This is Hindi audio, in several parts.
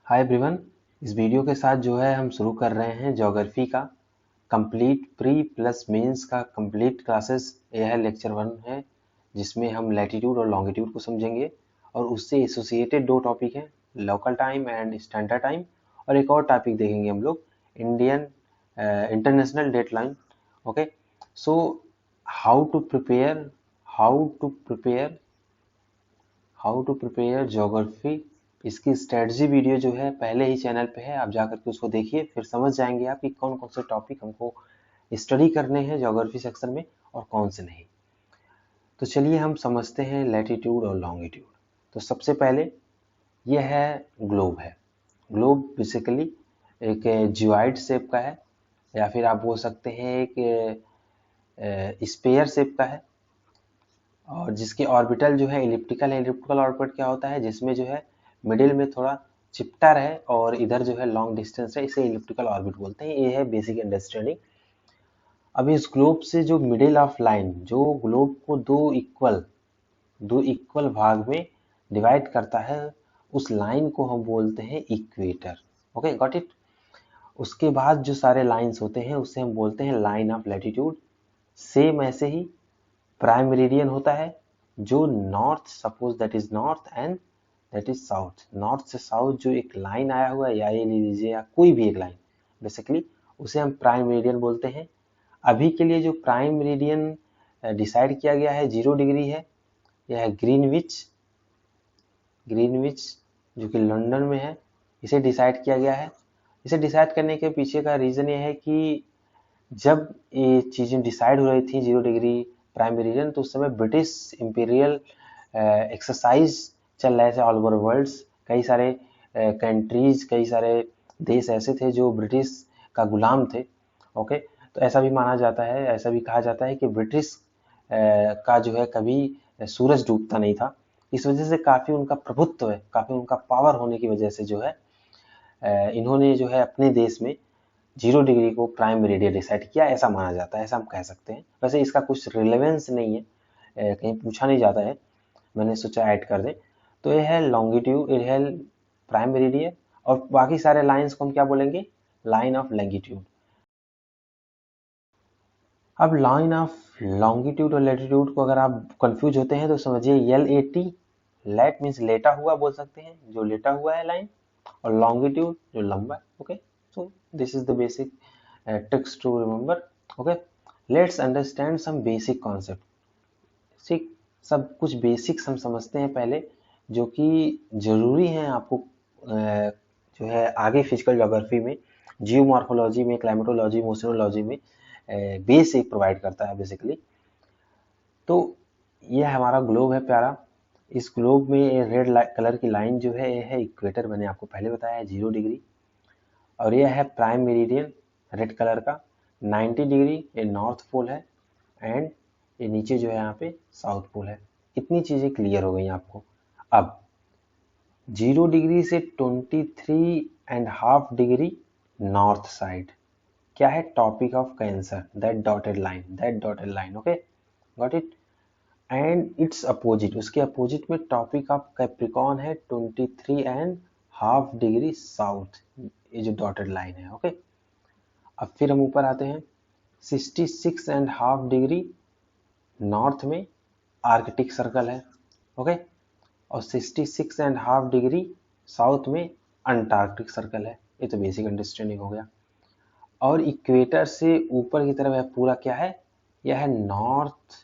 Hi everyone. इस वीडियो के साथ जो है हम शुरू कर रहे हैं ज्योग्राफी का कंप्लीट प्री प्लस मेंस का कंप्लीट क्लासेस। यह लेक्चर 1 है जिसमें हम लैटिट्यूड और लॉन्गिट्यूड को समझेंगे और उससे एसोसिएटेड दो टॉपिक हैं, local time and standard time, और एक और टॉपिक देखेंगे हम लोग Indian international date line. Okay, so how to prepare how to prepare how to prepare geography, इसकी स्ट्रेटजी वीडियो जो है पहले ही चैनल पे है, आप जाकर के उसको देखिए, फिर समझ जाएंगे आप कि कौन कौन से टॉपिक हमको स्टडी करने हैं ज्योग्राफी सेक्शन में और कौन से नहीं। तो चलिए हम समझते हैं लैटिट्यूड और लॉन्गिट्यूड। तो सबसे पहले यह है ग्लोब है। ग्लोब बेसिकली एक जियोइड शेप का है, या फिर आप बोल सकते हैं एक स्पेयर शेप का है, और जिसके ऑर्बिटल जो है इलिप्टिकल है। इलिप्टिकल ऑर्बिट क्या होता है, जिसमें जो है मिडिल में थोड़ा चिपटा रहे और इधर जो है लॉन्ग डिस्टेंस है, इसे इलिप्टिकल ऑर्बिट बोलते हैं। ये है बेसिक अंडरस्टैंडिंग। अब इस ग्लोब से जो मिडिल ऑफ लाइन, जो ग्लोब को दो इक्वल भाग में डिवाइड करता है, उस लाइन को हम बोलते हैं इक्वेटर। Okay, got it. उसके बाद जो सारे लाइंस होते हैं उससे हम बोलते हैं लाइन ऑफ लैटिट्यूड। सेम ऐसे ही प्राइम मेरिडियन होता है जो north, suppose that is north and that is south, north से साउथ जो एक लाइन आया हुआ है, या ये ले लीजिए या कोई भी एक लाइन, बेसिकली उसे हम प्राइम मेरिडियन बोलते हैं। अभी के लिए जो प्राइम मेरिडियन डिसाइड किया गया है 0 डिग्री है, यह है ग्रीनविच जो कि लंदन में है, इसे डिसाइड किया गया है। इसे डिसाइड करने के पीछे का रीज़न ये है कि जब ये चीज़ें डिसाइड हो रही थी 0 डिग्री प्राइम मेरिडियन, तो उस समय ब्रिटिश इंपीरियल एक्सरसाइज चल रहे थे ऑल ओवर वर्ल्ड। कई सारे कंट्रीज, कई सारे देश ऐसे थे जो ब्रिटिश का गुलाम थे। ओके, तो ऐसा भी माना जाता है, ऐसा भी कहा जाता है कि ब्रिटिश का जो है कभी सूरज डूबता नहीं था। इस वजह से काफ़ी उनका प्रभुत्व है, काफ़ी उनका पावर होने की वजह से जो है इन्होंने जो है अपने देश में 0 डिग्री को प्राइम मेरिडियन डिसाइड किया, ऐसा माना जाता है, ऐसा हम कह सकते हैं। वैसे इसका कुछ रिलेवेंस नहीं है, कहीं पूछा नहीं जाता है, मैंने सोचा ऐड कर दें। तो ये है लॉन्गिट्यूड, ये है प्राइम मेरिडियन, और बाकी सारे लाइंस को हम क्या बोलेंगे, लाइन ऑफ लैंगिट्यूड। अब लाइन ऑफ लॉन्गिट्यूड और लैटिट्यूड को अगर आप कंफ्यूज होते हैं तो समझिए LAT, लैट मीन्स लेटा हुआ बोल सकते हैं, जो लेटा हुआ है लाइन, और लॉन्गिट्यूड जो लंबा है। Okay, so this is the basic tricks to remember. Okay, let's understand some basic concept. ठीक, सब कुछ बेसिक्स हम समझते हैं पहले, जो कि जरूरी है आपको जो है आगे फिजिकल ज्योग्राफी में, जियोमॉर्फोलॉजी में, क्लाइमेटोलॉजी, मोसनोलॉजी में बेस एक प्रोवाइड करता है बेसिकली। तो यह हमारा ग्लोब है प्यारा। इस ग्लोब में रेड कलर की लाइन जो है, यह है इक्वेटर, मैंने आपको पहले बताया है 0 डिग्री, और यह है प्राइम मेरिडियन रेड कलर का 90 डिग्री, ये नॉर्थ पोल है, एंड ये नीचे जो है यहाँ पे साउथ पोल है। इतनी चीजें क्लियर हो गई आपको। अब 0 डिग्री से 23.5 डिग्री नॉर्थ साइड क्या है, tropic of cancer, that dotted line. Okay, got it. And it's opposite, उसके अपोजिट में टॉपिक ऑफ कैप्रिकॉन है 23.5 डिग्री साउथ, ये जो डॉटेड लाइन है। ओके, अब फिर हम ऊपर आते हैं, 66.5 डिग्री नॉर्थ में आर्कटिक सर्कल है। ओके, और 66.5 डिग्री साउथ में अंटार्कटिक सर्कल है। ये तो बेसिक अंडरस्टैंडिंग हो गया। और इक्वेटर से ऊपर की तरफ है पूरा क्या है, यह है नॉर्थ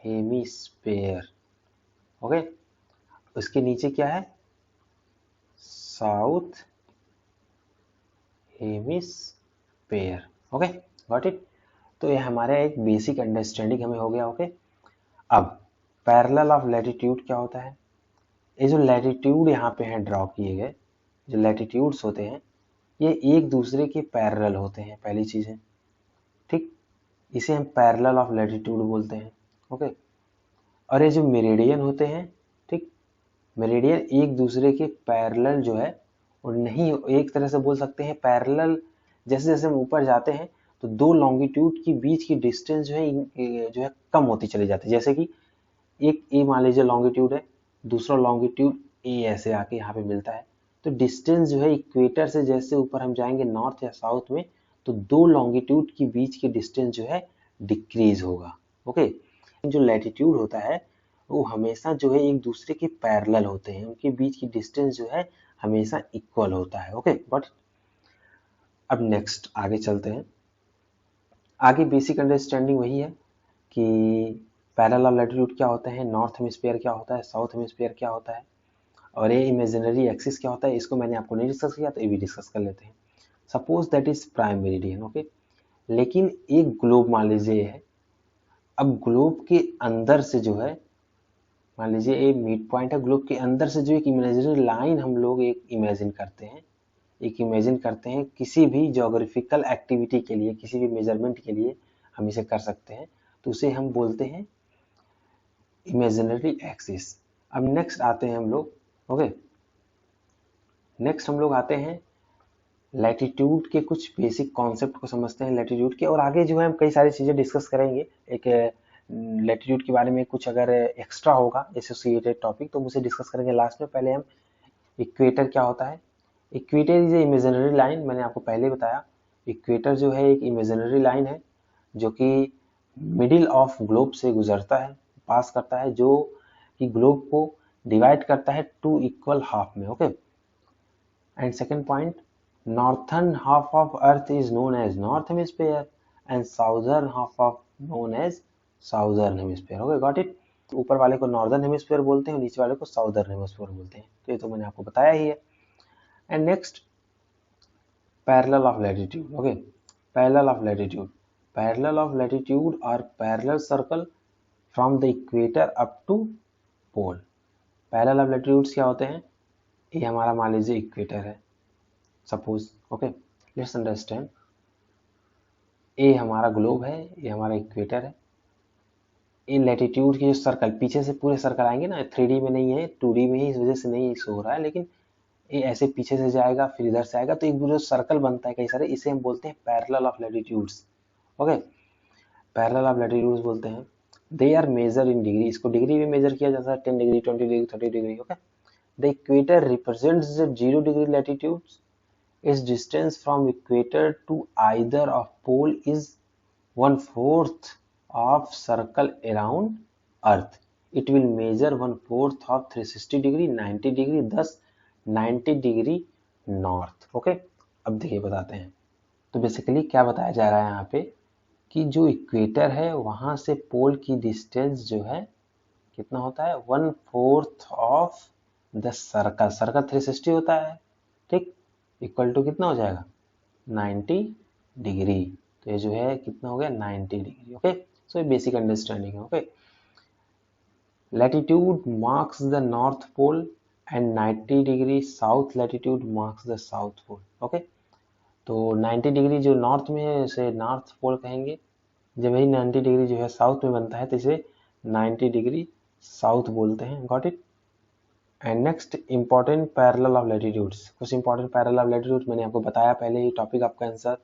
हेमिस्फेयर। ओके, उसके नीचे क्या है, south hemisphere. Okay, got it. तो ये हमारा एक बेसिक अंडरस्टैंडिंग हमें हो गया। ओके, अब पैरेलल ऑफ लैटिट्यूड क्या होता है। ये जो लैटिट्यूड यहाँ पे हैं ड्रॉ किए गए, जो लैटिट्यूड्स होते हैं, ये एक दूसरे के पैरेलल होते हैं, पहली चीज है। ठीक, इसे हम पैरेलल ऑफ लैटिट्यूड बोलते हैं। ओके, और ये जो मेरिडियन होते हैं, ठीक, मेरिडियन एक दूसरे के पैरेलल जो है, और नहीं, एक तरह से बोल सकते हैं पैरेलल। जैसे जैसे हम ऊपर जाते हैं तो दो लॉन्गिट्यूड की बीच की डिस्टेंस जो है कम होती चली जाती है। जैसे कि एक ए मान लीजिए लॉन्गिट्यूड है, दूसरा लॉन्गिट्यूड ए ऐसे आके यहाँ पे मिलता है। तो डिस्टेंस जो है इक्वेटर से जैसे ऊपर हम जाएंगे नॉर्थ या साउथ में, तो दो लॉन्गिट्यूड के बीच की डिस्टेंस जो है डिक्रीज होगा। ओके, जो लैटिट्यूड होता है वो हमेशा जो है एक दूसरे के पैरेलल होते हैं, उनके बीच की डिस्टेंस जो है हमेशा इक्वल होता है। ओके, बट अब नेक्स्ट आगे चलते हैं। आगे बेसिक अंडरस्टैंडिंग वही है कि पैरेलल ऑफ लैटिट्यूड क्या होता है, नॉर्थ हेमिस्फीयर क्या होता है, साउथ हेमिस्फीयर क्या होता है, और ये इमेजिनरी एक्सिस क्या होता है। इसको मैंने आपको नहीं डिस्कस किया, तो ये भी डिस्कस कर लेते हैं। Suppose that is prime meridian. Okay, लेकिन एक ग्लोब मान लीजिए है। अब ग्लोब के अंदर से जो है, मान लीजिए एक मिड पॉइंट है, ग्लोब के अंदर से जो एक इमेजिनरी लाइन हम लोग एक इमेजिन करते हैं किसी भी ज्योग्राफिकल एक्टिविटी के लिए, किसी भी मेजरमेंट के लिए हम इसे कर सकते हैं, तो उसे हम बोलते हैं इमेजिनरी एक्सिस। अब नेक्स्ट आते हैं हम लोग। ओके, नेक्स्ट हम लोग आते हैं लैटिट्यूड के कुछ बेसिक कॉन्सेप्ट को समझते हैं लैटिट्यूड के, और आगे जो है हम कई सारी चीज़ें डिस्कस करेंगे। एक लैटिट्यूड के बारे में कुछ अगर एक्स्ट्रा होगा एसोसिएटेड टॉपिक तो मुझे डिस्कस करेंगे लास्ट में। पहले हम इक्वेटर क्या होता है। Equator is a imaginary line, मैंने आपको पहले बताया। इक्वेटर जो है एक इमेजिनरी लाइन है जो कि मिडिल ऑफ ग्लोब से गुजरता है, पास करता है, जो कि ग्लोब को डिवाइड करता है टू इक्वल हाफ में। Okay, and second point, northern half of earth is known as north hemisphere and southern half of known as southern hemisphere। Okay, got it. ऊपर वाले को नॉर्दर्न हेमिस्फीयर बोलते हैं और नीचे वाले को साउदर्न हेमिस्फीयर बोलते हैं, तो ये तो मैंने आपको बताया ही है। And next, parallel of latitude. Okay, parallel of latitude, parallel of latitude और parallel circle from the equator up to pole. Parallel of latitudes क्या होते हैं, ये हमारा मान लीजिए इक्वेटर है सपोज। ओके, लेट्स अंडरस्टैंड, ये हमारा ग्लोब है, ये हमारा इक्वेटर है। ये लैटिट्यूड की जो सर्कल पीछे से पूरे सर्कल आएंगे ना, 3D में नहीं है, 2D में ही, इस वजह से नहीं शो हो रहा है, लेकिन ये ऐसे पीछे से जाएगा फिर इधर से आएगा, तो एक जो सर्कल बनता है कई सारे, इसे हम बोलते हैं parallel of latitudes. Okay, parallel of latitudes बोलते हैं। They are measure in degree, इसको डिग्री में मेजर किया जाता है, 10 degree, 20 degree, 30 degree. Okay, the equator represents the 0 degree latitudes. Its distance from equator to either of pole is 1/4 of circle around Earth. It will measure 1/4 of 360 degree, 90 degree, thus 90 degree north. Okay, अब देखिए बताते हैं। तो बेसिकली क्या बताया जा रहा है यहाँ पे कि जो इक्वेटर है वहां से पोल की डिस्टेंस जो है कितना होता है, 1/4 ऑफ द सर्कल। सर्कल 360 होता है, ठीक, इक्वल टू कितना हो जाएगा, 90 डिग्री। तो ये जो है कितना हो गया, 90 डिग्री। ओके, सो ये बेसिक अंडरस्टैंडिंग है। Okay, latitude marks the north pole and 90 degree south latitude marks the south pole. Okay, तो 90 डिग्री जो नॉर्थ में है इसे नॉर्थ पोल कहेंगे, जब वही 90 डिग्री जो है साउथ में बनता है तो इसे 90 डिग्री साउथ बोलते हैं। Got it. And next, important parallel of latitudes. कुछ इंपॉर्टेंट पैरेलल ऑफ लैटिट्यूड मैंने आपको बताया पहले ही। Tropic of Cancer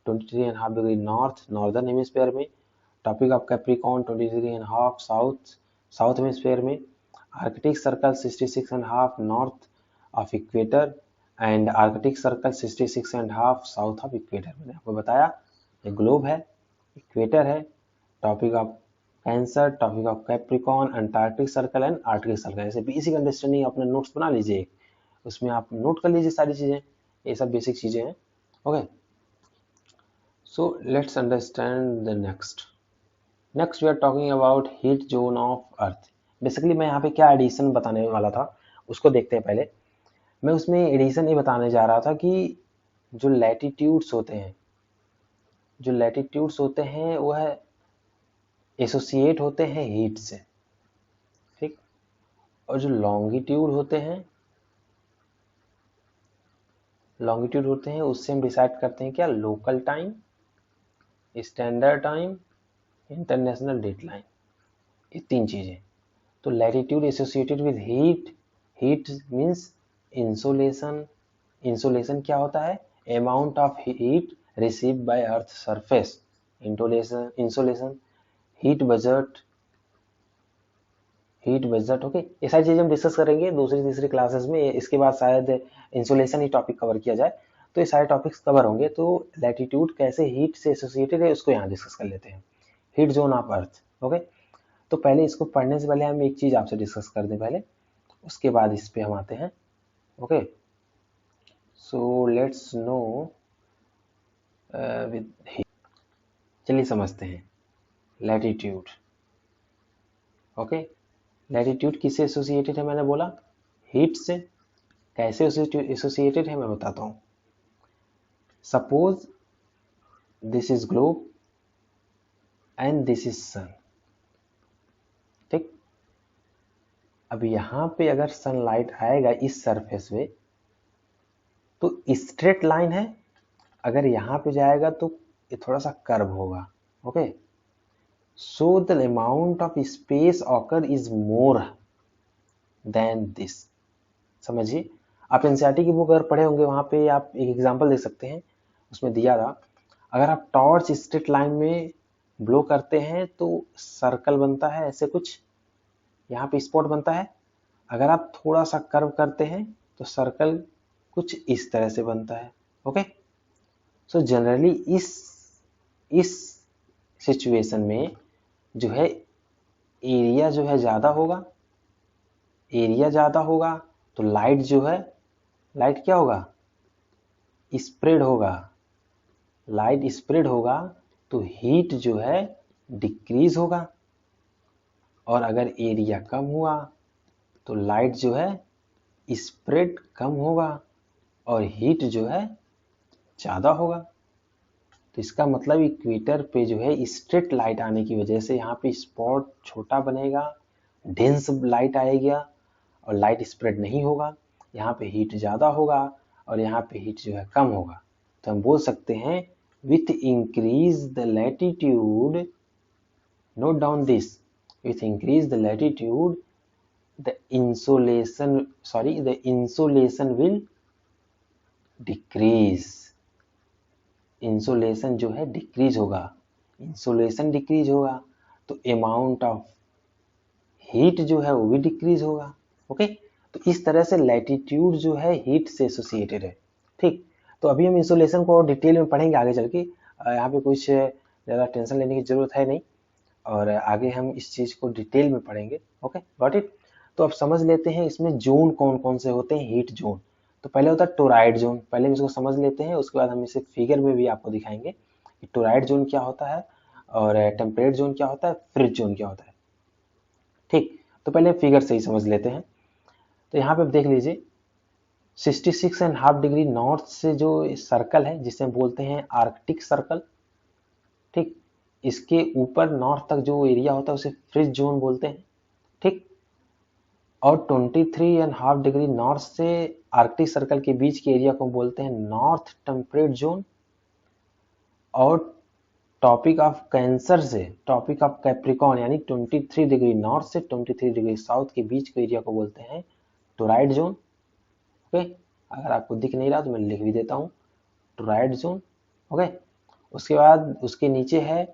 23.5 degree north, northern hemisphere में। Tropic of Capricorn 23.5 south, south hemisphere में। Arctic Circle 66.5 north of equator and Arctic Circle 66.5 south of equator. मैंने आपको बताया ये ग्लोब है, इक्वेटर है, tropic of Cancer, tropic of Capricorn, Antarctic circle and Arctic circle. ऐसे बेसिक अंडरस्टैंडिंग अपने नोट्स बना लीजिए, उसमें आप नोट कर लीजिए सारी चीजें, ये सब बेसिक चीजें हैं। Okay, so let's understand the next. Next we are talking about heat zone of earth. Basically मैं यहाँ पे क्या एडिशन बताने वाला था उसको देखते हैं पहले। मैं उसमें एडिशन ये बताने जा रहा था कि जो लैटिट्यूड्स होते हैं, जो लैटिट्यूड्स होते हैं वह एसोसिएट होते हैं हीट से, ठीक, और जो लॉन्गिट्यूड होते हैं, लॉन्गिट्यूड होते हैं उससे हम डिसाइड करते हैं क्या, local time, standard time, international deadline, ये 3 चीजें। तो latitude associated with heat, heat means insolation. Insolation क्या होता है, amount of heat received by earth surface. Insolation, heat budget, heat budget, okay. ये सारी चीजें हम डिस्कस करेंगे दूसरी तीसरी क्लासेस में। इसके बाद शायद इंसुलेशन ही टॉपिक कवर किया जाए, तो ये सारे टॉपिक्स कवर होंगे। तो लैटिट्यूड कैसे हीट से एसोसिएटेड है उसको यहाँ डिस्कस कर लेते हैं। Heat zone of earth, okay. तो पहले इसको पढ़ने से पहले हम एक चीज आपसे डिस्कस कर दें पहले, उसके बाद इस पे हम आते हैं, okay. So let's know with, चलिए समझते हैं लैटिट्यूड, ओके। लैटिट्यूड किससे एसोसिएटेड है, मैंने बोला हीट से। कैसे एसोसिएटेड है मैं बताता हूँ। Suppose this is globe and this is sun, ठीक। अब यहाँ पे अगर सनलाइट आएगा इस सरफेस पे तो स्ट्रेट लाइन है, अगर यहाँ पे जाएगा तो ये थोड़ा सा कर्व होगा, okay. So the amount of space occur is more than this. समझिए, आप एनसीईआरटी की बुक अगर पढ़े होंगे वहां पे आप एक एग्जांपल देख सकते हैं, उसमें दिया था अगर आप टॉर्च स्ट्रेट लाइन में ब्लो करते हैं तो सर्कल बनता है ऐसे कुछ, यहाँ पे स्पॉट बनता है। अगर आप थोड़ा सा कर्व करते हैं तो सर्कल कुछ इस तरह से बनता है, ओके। सो जनरली इस सिचुएशन में जो है एरिया जो है ज्यादा होगा, एरिया ज्यादा होगा तो लाइट जो है, लाइट क्या होगा, स्प्रेड होगा। लाइट स्प्रेड होगा तो हीट जो है डिक्रीज होगा, और अगर एरिया कम हुआ तो लाइट जो है स्प्रेड कम होगा और हीट जो है ज्यादा होगा। तो इसका मतलब इक्वेटर पे जो है स्ट्रेट लाइट आने की वजह से यहाँ पे स्पॉट छोटा बनेगा, डेंस लाइट आएगी और लाइट स्प्रेड नहीं होगा, यहाँ पे हीट ज्यादा होगा और यहाँ पे हीट जो है कम होगा। तो हम बोल सकते हैं with increase the latitude, note down this, with increase the latitude the insolation will decrease। Insolation जो है डिक्रीज होगा, इंसोलेशन डिक्रीज होगा तो अमाउंट ऑफ हीट जो है वो भी डिक्रीज होगा, ओके। तो इस तरह से लैटिट्यूड जो है हीट से एसोसिएटेड है, ठीक। तो अभी हम इंसोलेशन को और डिटेल में पढ़ेंगे आगे चल के, यहाँ पे कुछ ज़्यादा टेंशन लेने की जरूरत है नहीं, और आगे हम इस चीज को डिटेल में पढ़ेंगे, ओके, गॉट इट। तो अब समझ लेते हैं इसमें जोन कौन कौन से होते हैं हीट जोन। तो पहले होता है टोराइड जोन, पहले हम इसको समझ लेते हैं, उसके बाद हम इसे फिगर में भी आपको दिखाएंगे कि टोराइड जोन क्या होता है और टेम्परेट जोन क्या होता है, फ्रिज जोन क्या होता है, ठीक। तो पहले फिगर से ही समझ लेते हैं। तो यहाँ पे आप देख लीजिए 66.5 डिग्री नॉर्थ से जो सर्कल है जिसे हम बोलते हैं आर्कटिक सर्कल, ठीक। इसके ऊपर नॉर्थ तक जो एरिया होता है उसे फ्रिज जोन बोलते हैं, ठीक। और 23.5 डिग्री नॉर्थ से आर्कटिक सर्कल के बीच के एरिया को बोलते हैं नॉर्थ टेम्परेट जोन। और टॉपिक ऑफ कैंसर से टॉपिक ऑफ कैप्रिकॉन यानी 23 डिग्री नॉर्थ से 23 डिग्री साउथ के बीच के एरिया को बोलते हैं टोराइड जोन, ओके। अगर आपको दिख नहीं रहा तो मैं लिख भी देता हूँ, टोराइड जोन, ओके। उसके बाद उसके नीचे है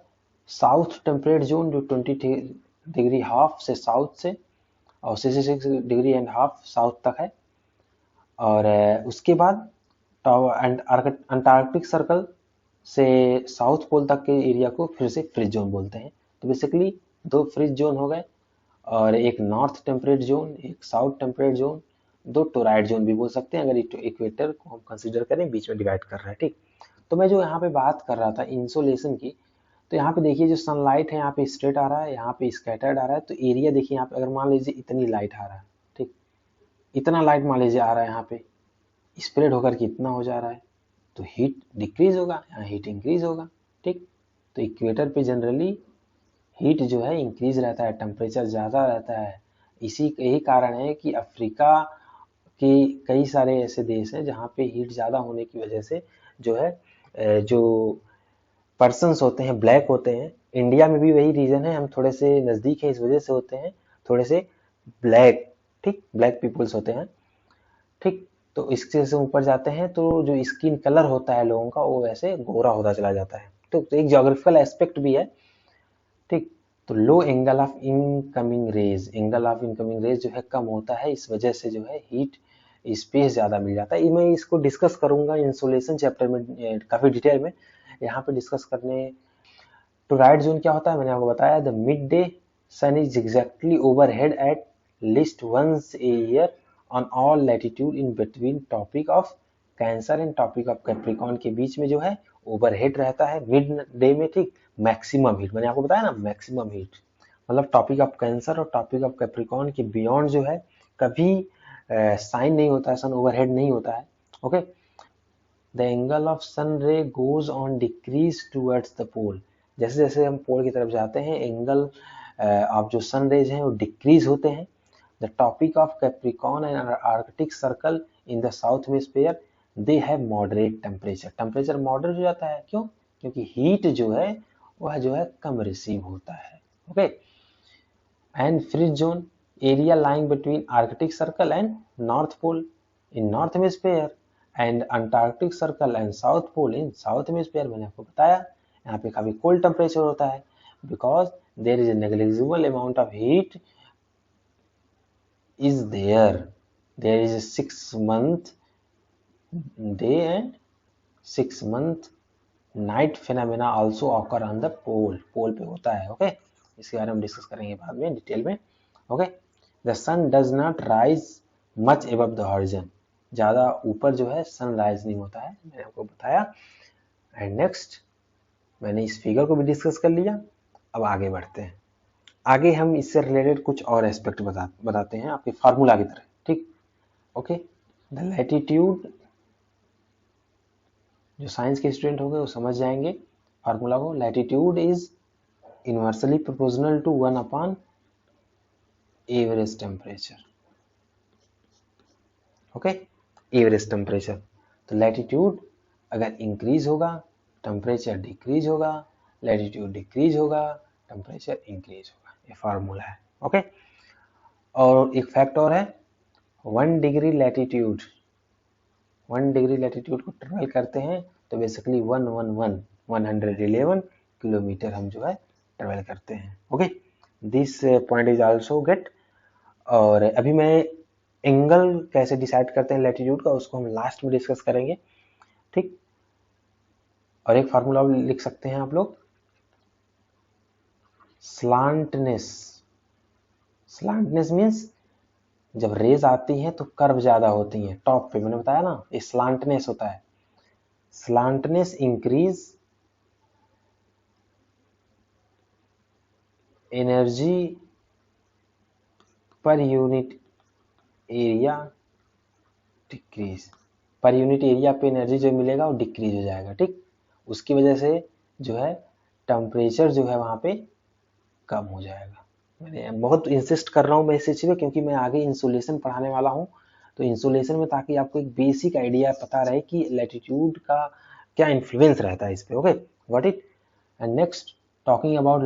साउथ टेम्परेट जोन जो 20 डिग्री हाफ से साउथ से और 66 डिग्री एंड हाफ साउथ तक है। और उसके बाद अंटार्कटिक सर्कल से साउथ पोल तक के एरिया को फिर से फ्रिज जोन बोलते हैं। तो बेसिकली दो फ्रिज जोन हो गए, और एक नॉर्थ टेम्परेट जोन, एक साउथ टेम्परेट जोन, दो टोराइड जोन भी बोल सकते हैं अगर इक्वेटर को हम कंसीडर करें, बीच में डिवाइड कर रहा है, ठीक। तो मैं जो यहाँ पे बात कर रहा था इंसोलेशन की, तो यहाँ पे देखिए जो सनलाइट है यहाँ पे स्ट्रेट आ रहा है, यहाँ पे स्कैटर्ड आ रहा है। तो एरिया देखिए यहाँ पे अगर मान लीजिए इतनी लाइट आ रहा है, ठीक, इतना लाइट मान लीजिए आ रहा है, यहाँ पे स्प्रेड होकर के इतना हो जा रहा है, तो हीट डिक्रीज होगा, यहाँ हीट इंक्रीज होगा, ठीक। तो इक्वेटर पे जनरली हीट जो है इंक्रीज रहता है, टेम्परेचर ज़्यादा रहता है। यही कारण है कि अफ्रीका के कई सारे ऐसे देश हैं जहाँ पे हीट ज़्यादा होने की वजह से जो है जो पर्सन्स होते हैं ब्लैक होते हैं। इंडिया में भी वही रीजन है, हम थोड़े से नज़दीक है इस वजह से होते हैं थोड़े से ब्लैक, ठीक, ब्लैक पीपल्स होते हैं, ठीक। तो इससे से ऊपर जाते हैं तो जो स्किन कलर होता है लोगों का वो वैसे गोरा होता चला जाता है, तो एक ज्योग्राफिकल एस्पेक्ट भी है, ठीक। तो लो एंगल ऑफ इनकमिंग रेज जो है कम होता है, इस वजह से जो है हीट स्पेस ज़्यादा मिल जाता है। मैं इसको डिस्कस करूंगा इंसुलेशन चैप्टर में काफ़ी डिटेल में, यहाँ पे डिस्कस करने। तो राइट जोन क्या होता है, मैंने आपको बताया, the mid day sun is exactly overhead at least once a year on all latitude in between tropic of Cancer and tropic of Capricorn के बीच में जो है ओवरहेड रहता है मिड डे में, ठीक। मैक्सिमम हीट, मैंने आपको बताया ना, मैक्सिमम हीट मतलब टॉपिक ऑफ कैंसर और टॉपिक ऑफ कैप्रिकॉर्न के बियॉन्ड जो है कभी साइन नहीं होता है, सन ओवरहेड नहीं होता है। Okay, the angle of sun ray goes on decrease towards the pole, जैसे जैसे हम पोल की तरफ जाते हैं एंगल ऑफ जो सन रेज हैं वो डिक्रीज होते हैं। The topic of Capricorn and Arctic circle in the south hemisphere they have moderate temperature moderate हो जाता है, क्यों? क्योंकि हीट जो है वह जो है कम रिसीव होता है। Okay, and freeze zone area lying between Arctic circle and north pole in north hemisphere and Antarctic circle and south pole in south hemisphere. मैंने आपको बताया यहाँ पे काफी कोल्ड टेम्परेचर होता है because there is a negligible amount of heat is there is a 6-month day and 6-month night phenomena also occur on the pole पे होता है। ओके, इसके बारे में डिस्कस करेंगे बाद में डिटेल में। Okay, the sun does not rise much above the horizon, ज्यादा ऊपर जो है सन राइज नहीं होता है, मैंने आपको बताया। एंड नेक्स्ट, मैंने इस फिगर को भी डिस्कस कर लिया। अब आगे बढ़ते हैं, आगे हम इससे रिलेटेड कुछ और एस्पेक्ट बताते हैं आपके फार्मूला की तरह, ठीक। ओके, द लैटिट्यूड, जो साइंस के स्टूडेंट होंगे वो समझ जाएंगे फार्मूला को। Latitude is inversely proportional to 1 upon average temperature. Okay, average temperature, तो लैटिट्यूड अगर इंक्रीज होगा टेम्परेचर डिक्रीज होगा, लैटिट्यूड डिक्रीज होगा टेम्परेचर इंक्रीज होगा, ये फार्मूला है। ओके, और एक फैक्ट और है, 1 डिग्री लैटिट्यूड को ट्रेवल करते हैं तो बेसिकली 111 किलोमीटर हम जो है ट्रेवल करते हैं। Okay, this point is also get. और अभी मैं एंगल कैसे डिसाइड करते हैं लैटिट्यूड का, उसको हम लास्ट में डिस्कस करेंगे, ठीक। और एक फार्मूला लिख सकते हैं आप लोग, स्लांटनेस मीन्स जब रेज आती हैं तो कर्व ज्यादा होती हैं टॉप पे, मैंने बताया ना, ये स्लांटनेस होता है। Slantness increase energy per unit area decrease, per unit area पे एनर्जी जो मिलेगा वो डिक्रीज हो जाएगा, ठीक। उसकी वजह से जो है टेम्परेचर जो है वहां पे कम हो जाएगा। मैंने बहुत इंसिस्ट कर रहा हूँ मैं इस चीज पे क्योंकि मैं आगे इंसुलेशन पढ़ाने वाला हूँ, तो इंसुलेशन में ताकि आपको एक बेसिक आइडिया पता रहे कि लैटिट्यूड का क्या इन्फ्लुएंस रहता है इस पे। Okay, what it. And next, talking about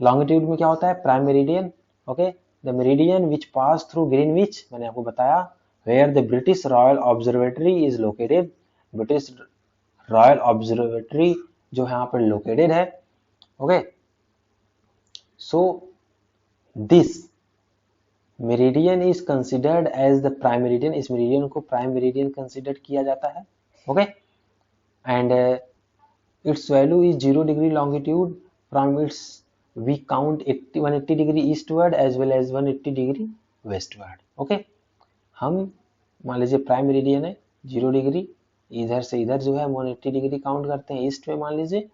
longitude में क्या होता है, prime meridian. Okay, the meridian which pass through Greenwich, मैंने आपको बताया, where the British Royal Observatory is located, British Royal Observatory जो यहाँ पर लोकेटेड है। Okay, so this meridian is considered as the prime meridian, इस मेरिडियन को प्राइम मेरिडियन कंसिडर किया जाता है। Okay, and its value is 0 degree longitude, from its we count 180 degree eastward as well as 180 degree westward। Okay, हम मान लीजिए प्राइम मेरिडियन है 0 डिग्री, इधर से इधर जो है 180 डिग्री काउंट करते हैं ईस्ट में मान लीजिए,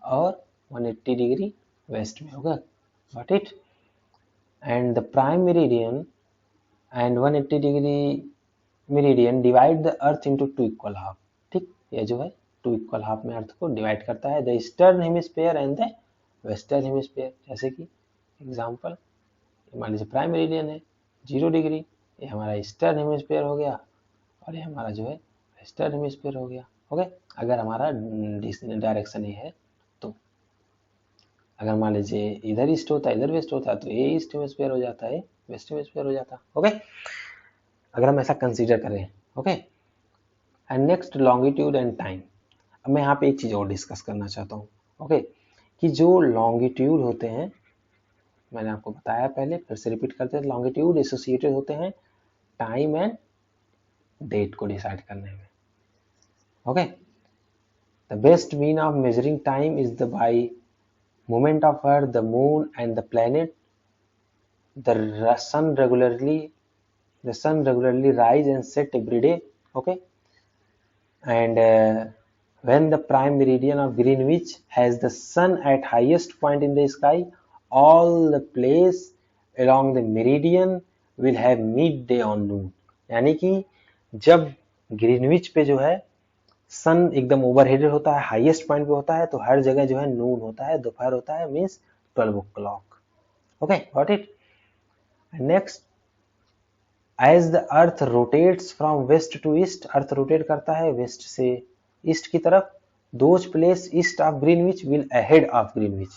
और 180 डिग्री वेस्ट में। होगा, got it। and the prime meridian and 180 degree meridian divide the earth into 2 equal half, ठीक। ये जो है 2 equal half में अर्थ को डिवाइड करता है, the eastern hemisphere and the western hemisphere। जैसे कि एग्जांपल मान लीजिए प्राइम मेरिडियन है 0 डिग्री, ये हमारा ईस्टर्न हेमिस्फीयर हो गया और ये हमारा जो है वेस्टर्न हेमिस्फीयर हो गया। ओके, अगर हमारा डायरेक्शन ये है तो अगर मान लीजिए इधर ईस्ट होता है इधर वेस्ट होता है तो ये ईस्ट हेमिस्फीयर हो जाता है, वेस्ट हेमिस्फीयर हो जाता है। ओके, अगर हम ऐसा कंसीडर करें। Okay, and next longitude and time. अब मैं यहाँ पे एक चीज और डिस्कस करना चाहता हूँ। ओके, कि जो लॉन्गिट्यूड होते हैं मैंने आपको बताया पहले, फिर से रिपीट करते हैं, लॉन्गिट्यूड एसोसिएटेड होते हैं टाइम एंड डेट को डिसाइड करने में। Okay, the best mean of measuring time is the by movement of earth, the moon and the planet. The sun regularly rise and set every day. Okay, and when the prime meridian of Greenwich has the sun at highest point in the sky, all the place along the meridian will have midday on noon. यानी कि जब ग्रीनविच पे जो है सन एकदम ओवरहेडेड होता है, हाईएस्ट पॉइंट पे होता है, तो हर जगह जो है नून होता है, दोपहर होता है, means 12 o'clock. Okay, got it? Next, as the earth rotates from west to east, earth rotate करता है वेस्ट से ईस्ट की तरफ, those place east of Greenwich will ahead of Greenwich,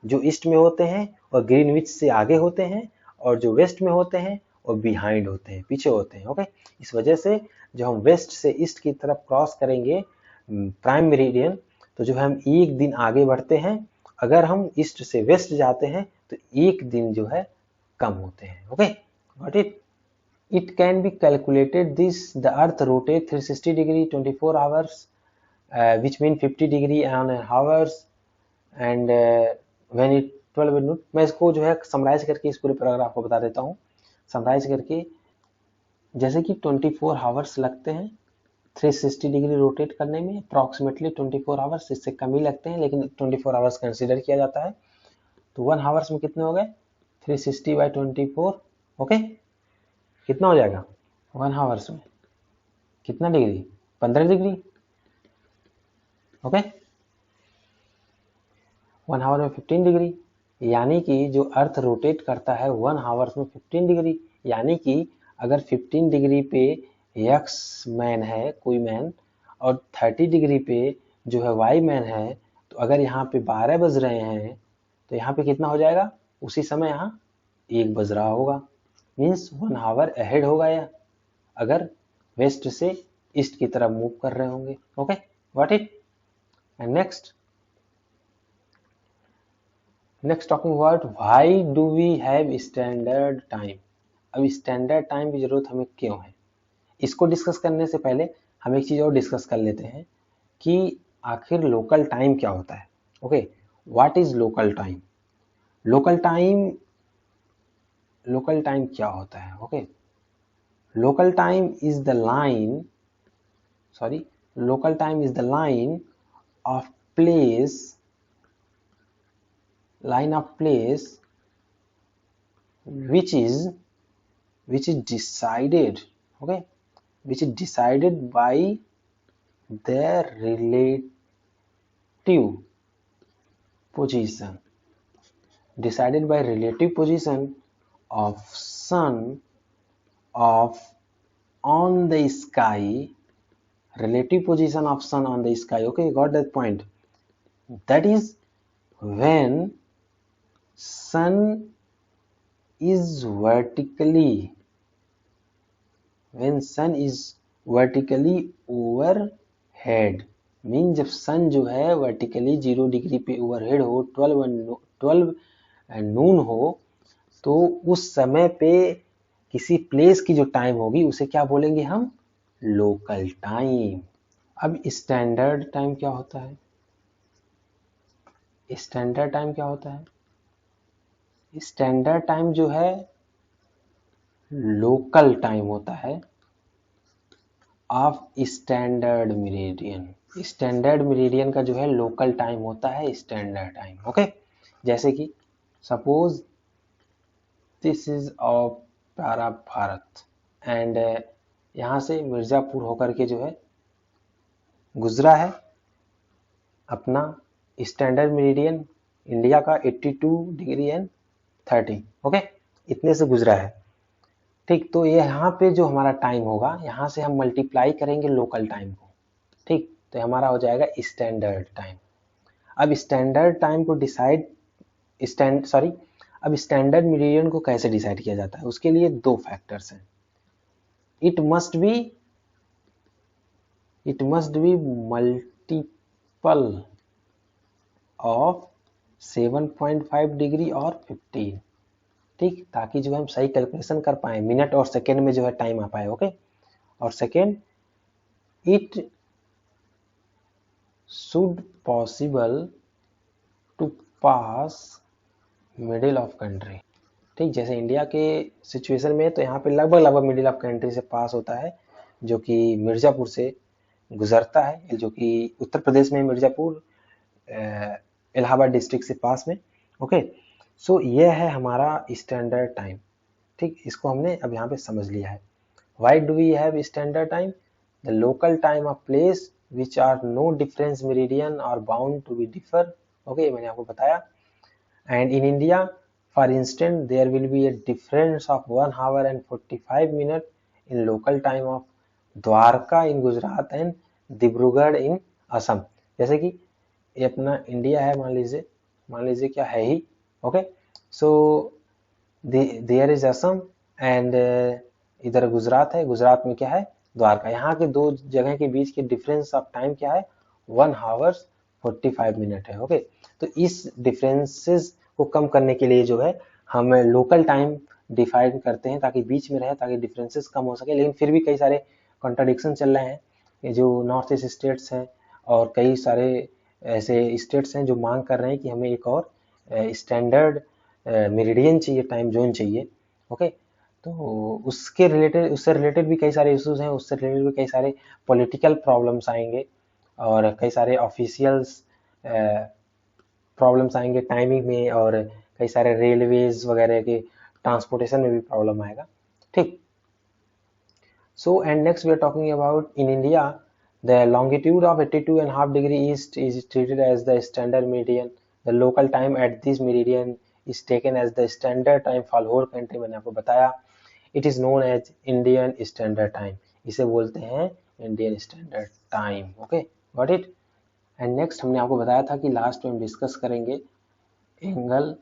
जो ईस्ट में होते हैं और ग्रीनविच से आगे होते हैं, और जो वेस्ट में होते हैं और बिहाइंड होते हैं, पीछे होते हैं. ओके, इस वजह से जो हम वेस्ट से ईस्ट की तरफ क्रॉस करेंगे प्राइम मेरिडियन, तो जो हम एक दिन आगे बढ़ते हैं. अगर हम ईस्ट से वेस्ट जाते हैं तो एक दिन जो है कम होते हैं. Okay, got it? It can be calculated this: the earth rotates 360 degree 24 hours, which mean 50 degree on hours, and when it 12 minute. मैं इसको जो है समराइज करके इस पूरे पैराग्राफ को बता देता हूँ. समराइज करके, जैसे कि 24 आवर्स लगते हैं 360 डिग्री रोटेट करने में, अप्रॉक्सीमेटली 24 आवर्स, इससे कम ही लगते हैं लेकिन 24 आवर्स कंसिडर किया जाता है. तो 1 आवर्स में कितने हो गए? 360 बाई 24. ओके, कितना हो जाएगा 1 आवर्स में? कितना डिग्री? 15 डिग्री. ओके, 1 आवर में 15 डिग्री, यानी कि जो अर्थ रोटेट करता है 1 आवर्स में 15 डिग्री, यानी कि अगर 15 डिग्री पे एक्स मैन है, कोई मैन, और 30 डिग्री पे जो है वाई मैन है, तो अगर यहाँ पे 12 बज रहे हैं तो यहाँ पे कितना हो जाएगा? उसी समय यहाँ 1 बज रहा होगा, मीन्स 1 आवर अहेड होगा या अगर वेस्ट से ईस्ट की तरफ मूव कर रहे होंगे. Okay, got it? And next talking about why do we have standard time. अब स्टैंडर्ड टाइम की जरूरत हमें क्यों है, इसको डिस्कस करने से पहले हम एक चीज और डिस्कस कर लेते हैं कि आखिर लोकल टाइम क्या होता है. Okay, what is local time? Local time क्या होता है? Okay, local time is the line of place which is decided, okay, which is decided by their relative position, of sun on the sky, relative position of sun on the sky. Okay, got that point? That is when sun is vertically overhead, mean जब सन जो है वर्टिकली 0 डिग्री पे ओवरहेड हो, 12 नून हो, तो उस समय पे किसी प्लेस की जो टाइम होगी उसे क्या बोलेंगे हम? Local time. अब स्टैंडर्ड टाइम क्या होता है? स्टैंडर्ड टाइम जो है लोकल टाइम होता है of standard meridian. Standard meridian का जो है लोकल टाइम होता है स्टैंडर्ड टाइम. ओके, जैसे कि सपोज दिस इज ऑफ प्यारा भारत एंड यहाँ से मिर्जापुर होकर के जो है गुजरा है अपना स्टैंडर्ड मेरिडियन इंडिया का 82 डिग्री एंड 30. ओके, इतने से गुजरा है. ठीक, तो ये यहाँ पे जो हमारा टाइम होगा, यहाँ से हम मल्टीप्लाई करेंगे लोकल टाइम को. ठीक, तो हमारा हो जाएगा स्टैंडर्ड टाइम. अब स्टैंडर्ड टाइम को अब स्टैंडर्ड मेरिडियन को कैसे डिसाइड किया जाता है? उसके लिए 2 फैक्टर्स हैं. It must be multiple of 7.5 degree और 15. ठीक, ताकि जो है हम सही कैलकुलेशन कर पाए, मिनट और सेकेंड में जो है टाइम आ पाए। ओके, और second, it should possible to pass middle of country. ठीक, जैसे इंडिया के सिचुएशन में तो यहाँ पे लगभग लगभग मिडिल ऑफ कंट्री से पास होता है, जो कि मिर्जापुर से गुजरता है, जो कि उत्तर प्रदेश में मिर्जापुर इलाहाबाद डिस्ट्रिक्ट से पास में। ओके, सो ये है हमारा स्टैंडर्ड टाइम। ठीक, इसको हमने अब यहाँ पे समझ लिया है। Why do we have standard time? The local time of place which are no difference meridian are bound to be differ. Okay, मैंने आपको बताया। And in India, for instance, there will be a difference of 1 hour and 45 minutes in local time of Dwarka in Gujarat and Dibrugarh in Assam। जैसे कि ये अपना इंडिया है, मान लीजिए क्या है ही। Okay, so there is Assam and इधर गुजरात है, गुजरात में क्या है, द्वारका। यहाँ के दो जगह के बीच के डिफरेंस ऑफ टाइम क्या है, 1 आवर्स 45 मिनट है। ओके, तो इस डिफरेंसेस को कम करने के लिए जो है हम लोकल टाइम डिफाइन करते हैं, ताकि बीच में रहे, ताकि डिफरेंसेस कम हो सके। लेकिन फिर भी कई सारे कॉन्ट्राडिक्शन चल रहे हैं, ये जो नॉर्थ ईस्ट स्टेट्स हैं और कई सारे ऐसे स्टेट्स हैं जो मांग कर रहे हैं कि हमें एक और स्टैंडर्ड मेरिडियन चाहिए, टाइम जोन चाहिए। ओके, तो उससे रिलेटेड भी कई सारे इश्यूज हैं, उससे रिलेटेड भी कई सारे पॉलिटिकल प्रॉब्लम्स आएंगे और कई सारे ऑफिशियल्स प्रॉब्लम्स आएंगे टाइमिंग में, और कई सारे रेलवेज वगैरह के ट्रांसपोर्टेशन में भी प्रॉब्लम आएगा। ठीक, so and next we are talking about in India the longitude of 82.5 degree east is treated as the standard meridian. The local time at this meridian is taken as the standard time for whole country. मैंने आपको बताया, it is known as Indian standard time, इसे बोलते हैं Indian standard time. Okay, got it. And next हमने आपको बताया था कि लास्ट में हम डिस्कस करेंगे angle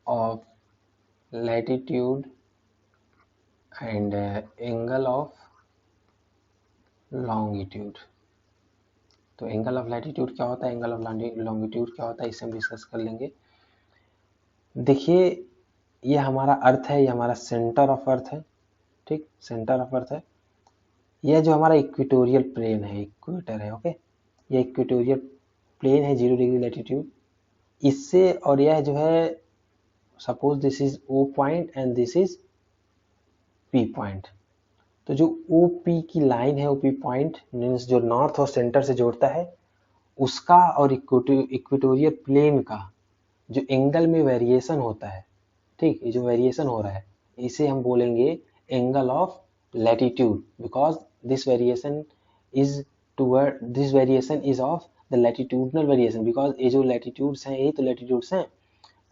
of latitude and angle of longitude. तो एंगल ऑफ लैटिट्यूड क्या होता है, एंगल ऑफ लॉन्गिट्यूड क्या होता है, इसे हम डिस्कस कर लेंगे। देखिए, ये हमारा अर्थ है, ये हमारा सेंटर ऑफ अर्थ है। ठीक, सेंटर ऑफ अर्थ है। यह जो हमारा इक्वेटोरियल प्लेन है, इक्वेटर है। ओके, ये इक्वेटोरियल प्लेन है 0 डिग्री लैटिट्यूड, इससे, और यह जो है suppose this is O point and this is P point. तो जो OP की लाइन है, OP पॉइंट मीन्स जो नॉर्थ और सेंटर से जोड़ता है, उसका और इक्वेटोरियल प्लेन का जो एंगल में वेरिएशन होता है, ठीक, ये जो वेरिएशन हो रहा है, इसे हम बोलेंगे angle of latitude, because this variation is of the latitudinal variation, because ये जो लैटिट्यूड्स हैं, यही तो लैटिट्यूड्स हैं,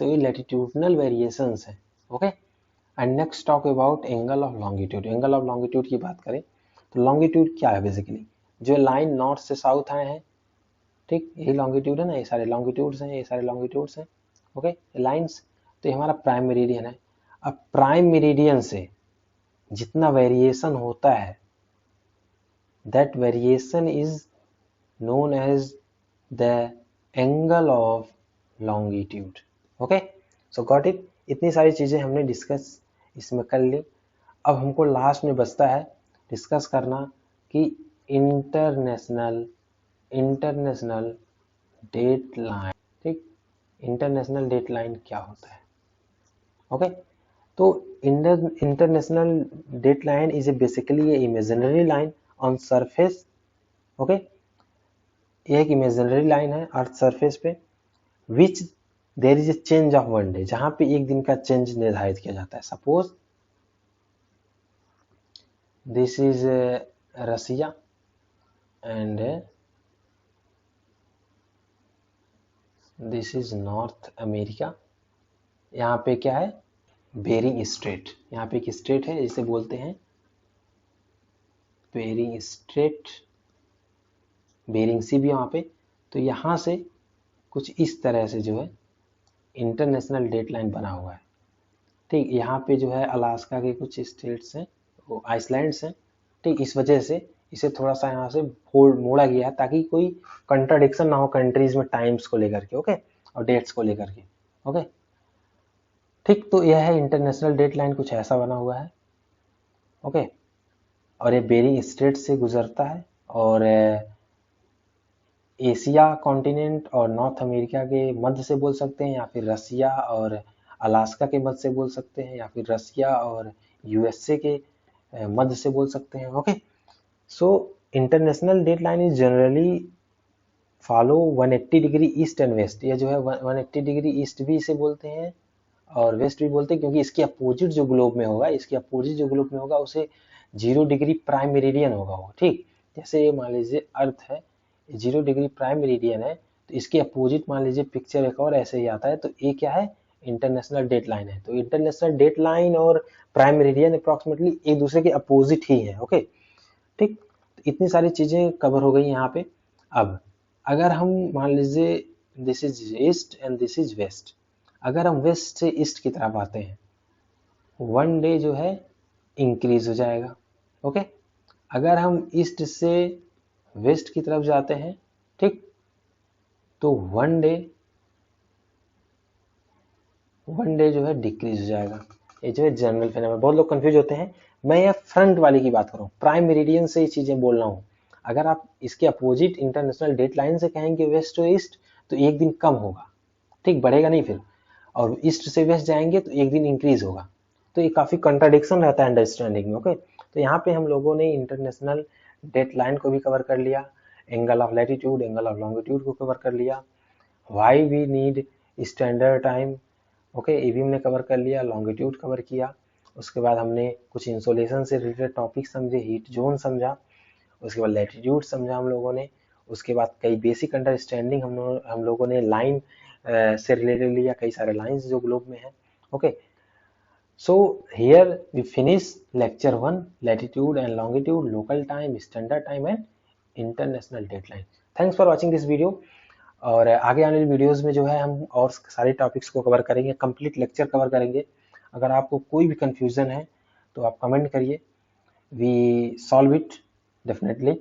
तो ये लैटिट्यूडनल वेरिएशंस हैं। Okay, and next talk about angle of longitude. Angle of longitude की बात करें तो लॉन्गिट्यूड क्या है, बेसिकली जो लाइन नॉर्थ से साउथ आए हैं, ठीक, यही लॉन्गिट्यूड है ना, ये सारे लॉन्गिट्यूड्स हैं, ये सारे लॉन्गिट्यूड्स हैं। ओके, लाइंस, तो ये हमारा प्राइम मेरिडियन है। अब प्राइम मेरिडियन से जितना वेरिएशन होता है, that variation is known as the angle of longitude। okay, so got it। इतनी सारी चीजें हमने डिस्कस इसमें कर ली। अब हमको लास्ट में बचता है डिस्कस करना कि इंटरनेशनल डेट लाइन। ठीक, इंटरनेशनल डेट लाइन क्या होता है। ओके, तो international date line is basically a imaginary line on surface. Okay, यह एक इमेजिनरी लाइन है अर्थ सरफेस पे, which there is a change of 1 day, जहां पे एक दिन का चेंज निर्धारित किया जाता है। Suppose this is Russia and this is North America. यहाँ पे क्या है, बेरिंग स्ट्रेट, यहाँ पे एक स्ट्रेट है जिसे बोलते हैं बेरिंग स्ट्रेट, बेरिंग सी भी वहाँ पे। तो यहाँ से कुछ इस तरह से जो है इंटरनेशनल डेट लाइन बना हुआ है। ठीक, यहाँ पे जो है अलास्का के कुछ स्टेट्स हैं, वो आइसलैंड्स हैं। ठीक, इस वजह से इसे थोड़ा सा यहाँ से मोड़ा गया है, ताकि कोई कंट्राडिक्शन ना हो कंट्रीज में टाइम्स को लेकर के। ओके, और डेट्स को लेकर के। ओके, ठीक, तो यह है इंटरनेशनल डेडलाइन, कुछ ऐसा बना हुआ है। ओके, और ये बेरिंग स्ट्रेट से गुजरता है और एशिया कॉन्टिनेंट और नॉर्थ अमेरिका के मध्य से बोल सकते हैं, या फिर रसिया और अलास्का के मध्य से बोल सकते हैं, या फिर रसिया और यूएसए के मध्य से बोल सकते हैं। Okay, so international dateline is generally follow 180 degree east and west. ये जो है 180 डिग्री ईस्ट भी इसे बोलते हैं और वेस्ट भी बोलते हैं, क्योंकि इसके अपोजिट जो ग्लोब में होगा, इसके अपोजिट जो ग्लोब में होगा उसे 0 डिग्री प्राइम मेरिडियन होगा वो। ठीक, जैसे मान लीजिए अर्थ है, 0 डिग्री प्राइम मेरिडियन है, तो इसके अपोजिट मान लीजिए पिक्चर एक और ऐसे ही आता है, तो ये क्या है, इंटरनेशनल डेडलाइन है। तो इंटरनेशनल डेडलाइन और प्राइम मेरिडियन अप्रॉक्सीमेटली एक दूसरे के अपोजिट ही है। ओके, ठीक, तो इतनी सारी चीजें कवर हो गई यहाँ पे। अब अगर हम मान लीजिए this is east and this is west, अगर हम वेस्ट से ईस्ट की तरफ आते हैं, 1 डे जो है इंक्रीज हो जाएगा। ओके, अगर हम ईस्ट से वेस्ट की तरफ जाते हैं, ठीक, तो 1 डे जो है डिक्रीज हो जाएगा। ये जो है जनरल फिनोमेना, बहुत लोग कंफ्यूज होते हैं। मैं ये फ्रंट वाली की बात कर रहा हूँ, प्राइम मेरिडियन से ये चीजें बोल रहा हूँ। अगर आप इसके अपोजिट इंटरनेशनल डेडलाइन से कहेंगे वेस्ट टू ईस्ट, तो एक दिन कम होगा, ठीक, बढ़ेगा नहीं फिर। और ईस्ट से वेस्ट जाएंगे तो एक दिन इंक्रीज होगा। तो ये काफी कंट्राडिक्शन रहता है अंडरस्टैंडिंग में। ओके, तो यहाँ पे हम लोगों ने इंटरनेशनल डेडलाइन को भी कवर कर लिया, angle of latitude, angle of longitude को कवर कर लिया, why we need standard time, okay, ये भी हमने कवर कर लिया, लॉन्गिट्यूड कवर किया। उसके बाद हमने कुछ इंसोलेशन से रिलेटेड टॉपिक समझे, हीट जोन समझा, उसके बाद लैटिट्यूड समझा हम लोगों ने। उसके बाद कई बेसिक अंडरस्टैंडिंग हम लोगों ने लाइन से रिलेटेड लिया, कई सारे लाइंस जो ग्लोब में है। Okay, so here we finish lecture 1, latitude and longitude, local time, standard time and international deadline. Thanks for watching this video। और आगे आने वाली वीडियोस में जो है हम और सारे टॉपिक्स को कवर करेंगे, कंप्लीट लेक्चर कवर करेंगे। अगर आपको कोई भी कंफ्यूजन है तो आप कमेंट करिए, वी सॉल्व इट डेफिनेटली।